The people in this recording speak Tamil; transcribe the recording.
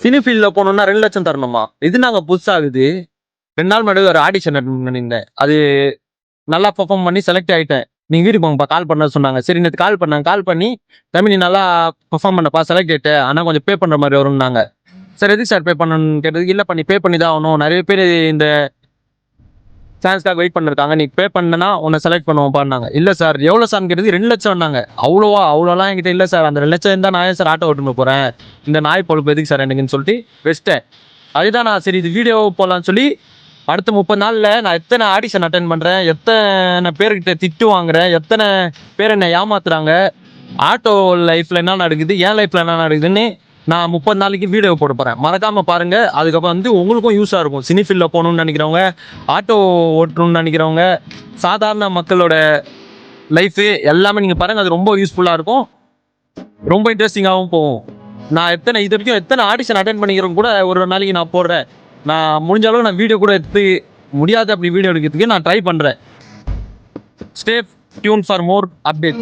சினி ஃபீல்ட்ல போகணும்னா 2 லட்சம் தரணுமா? இது நாங்க புதுசாகுது. 2 நாள் முன்னாடி ஒரு ஆடிஷன் அட்டெண்ட் பண்ணியிருந்தேன். அது நல்லா பெர்ஃபார்ம் பண்ணி செலக்ட் ஆயிட்டேன். நீங்க வீட்டுக்கு போங்கப்பா கால் பண்ண சொன்னாங்க. சரி நேத்து கால் பண்ணாங்க. கால் பண்ணி தம்பி நீ நல்லா பெர்ஃபார்ம் பண்ணப்பா செலக்ட் ஆயிட்ட. ஆனா கொஞ்சம் பே பண்ற மாரி வரும்னாங்க. சார் எதுக்கு சார் பே பண்ணணும்னு கேட்டதுக்கு, இல்லப்பா நீ பே பண்ணி தான் ஆகணும். நெறைய பேரு இந்த சான்ஸ்க்காக வெயிட் பண்ணிருக்காங்க. நீ பே பண்ணனா உன்ன செலக்ட் பண்ணுவோம்ப்பான்னாங்க. இல்ல சார் எவ்வளோ சார்ன்னு கேட்டதுக்கு 2 லட்சம்னாங்க. அவ்வளோவா? அவ்வளோலாம் என்கிட்ட இல்ல சார். அந்த 2 லட்சம் இருந்தா நான் ஏன் சார் ஆட்டோ ஓட்டின்னு போறேன்? இந்த நாய் பொழப்பு எதுக்கு சார் எனக்குன்னு சொல்லிட்டு வச்சுட்டேன். அதுதான் நான் சரி இது வீடியோ போடலான்னு சொல்லி அடுத்த 30 நாள்ல நான் எத்தனை ஆடிஷன் அட்டெண்ட் பண்றேன், எத்தனை பேர்கிட்ட திட்டு வாங்குறேன், எத்தனை பேர் என்ன ஏமாத்துறாங்க, ஆட்டோ லைஃப்ல என்ன நடக்குது, என் லைஃப்ல என்ன நடக்குதுன்னு நான் 30 நாளைக்கு வீடியோ போட போறேன். மறக்காம பாருங்க. அதுக்கப்புறம் வந்து உங்களுக்கும் யூஸா இருக்கும். சினி ஃபீல்ட்ல போகணும்னு நினைக்கிறவங்க, ஆட்டோ ஓட்டணும்னு நினைக்கிறவங்க, சாதாரண மக்களோட லைஃப் எல்லாமே நீங்க பாருங்க. அது ரொம்ப யூஸ்ஃபுல்லா இருக்கும். ரொம்ப இன்ட்ரெஸ்டிங்காகவும் போகும். நான் இது வரைக்கும் எத்தனை ஆடிஷன் அட்டெண்ட் பண்ணிக்கிறேன் கூட ஒரு நாளைக்கு நான் போடுறேன். நான் முடிஞ்ச அளவு நான் வீடியோ கூட எடுத்து முடியாது அப்படி வீடியோ எடுக்கிறதுக்கு நான் ட்ரை பண்றேன். Stay tune for more update.